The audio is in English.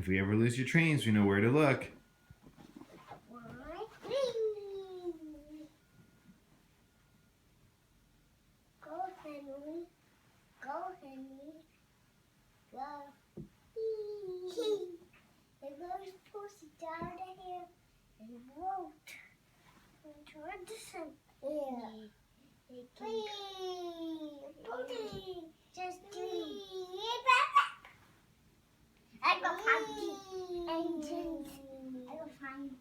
If we ever lose your trains, we know where to look. Go, Henry. Go, Henry. Go. There goes Pussy down here and wrote. And toward the sun. Yeah. Pussy. Just I go find the engines. I go find